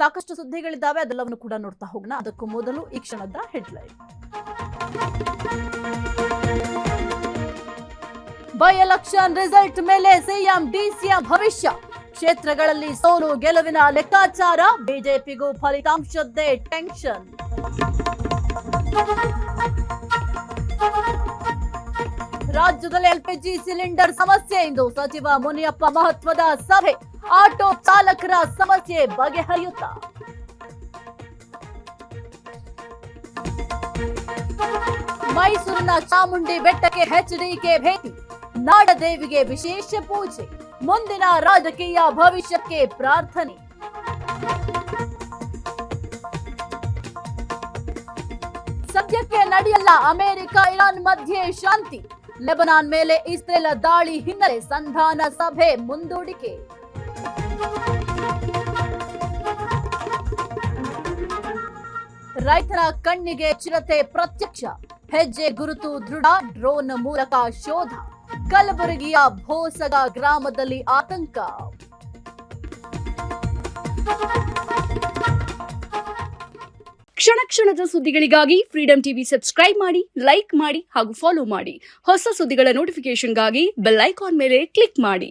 ಸಾಕಷ್ಟು ಸುದ್ದಿಗಳಿದ್ದಾವೆ, ಅದೆಲ್ಲವನ್ನು ಕೂಡ ನೋಡ್ತಾ ಹೋಗೋಣ. ಅದಕ್ಕೂ ಮೊದಲು ಈ ಕ್ಷಣದ ಹೆಡ್ಲೈನ್. ಬೈ ಎಲೆಕ್ಷನ್ ರಿಸಲ್ಟ್ ಮೇಲೆ ಸಿಎಂ ಡಿಸಿಎಂ ಭವಿಷ್ಯ. ಕ್ಷೇತ್ರಗಳಲ್ಲಿ ಸೋಲು ಗೆಲುವಿನ ಲೆಕ್ಕಾಚಾರ, ಬಿಜೆಪಿಗೂ ಫಲಿತಾಂಶದ್ದೇ ಟೆನ್ಷನ್. ರಾಜ್ಯದಲ್ಲಿ ಎಲ್ಪಿಜಿ ಸಿಲಿಂಡರ್ ಸಮಸ್ಯೆ ಇಂದು ಸಚಿವ ಮುನಿಯಪ್ಪ ಮಹತ್ವದ ಸಭೆ. ಆಟೋ ಚಾಲಕರ ಸಮಸ್ಯೆ ಬಗೆಹರಿಯುತ್ತಾ? ಮೈಸೂರಿನ ಚಾಮುಂಡಿ ಬೆಟ್ಟಕ್ಕೆ ಎಚ್ಡಿಕೆ ಭೇಟಿ. ನಾಡದೇವಿಗೆ ವಿಶೇಷ ಪೂಜೆ. ಮುಂದಿನ ರಾಜಕೀಯ ಭವಿಷ್ಯಕ್ಕೆ ಪ್ರಾರ್ಥನೆ. ಸದ್ಯಕ್ಕೆ ನಡೆಯಲ್ಲ ಅಮೆರಿಕ ಇರಾನ್ ಮಧ್ಯೆ ಶಾಂತಿ. ಲೆಬನಾನ್ ಮೇಲೆ ಇಸ್ರೇಲ್ ದಾಳಿ ಹಿನ್ನೆಲೆ ಸಂಧಾನ ಸಭೆ ಮುಂದೂಡಿಕೆ. ರೈತರ ಕಣ್ಣಿಗೆ ಚಿರತೆ ಪ್ರತ್ಯಕ್ಷ. ಹೆಜ್ಜೆ ಗುರುತು ದೃಢ. ಡ್ರೋನ್ ಮೂಲಕ ಶೋಧ. ಕಲಬುರಗಿಯ ಭೋಸಗ ಗ್ರಾಮದಲ್ಲಿ ಆತಂಕ. ಕ್ಷಣ ಕ್ಷಣದ ಸುದ್ದಿಗಳಿಗಾಗಿ ಫ್ರೀಡಂ ಟಿವಿ ಸಬ್ಸ್ಕ್ರೈಬ್ ಮಾಡಿ, ಲೈಕ್ ಮಾಡಿ ಹಾಗೂ ಫಾಲೋ ಮಾಡಿ. ಹೊಸ ಸುದ್ದಿಗಳ ನೋಟಿಫಿಕೇಶನ್ಗಾಗಿ ಬೆಲ್ ಐಕಾನ್ ಮೇಲೆ ಕ್ಲಿಕ್ ಮಾಡಿ.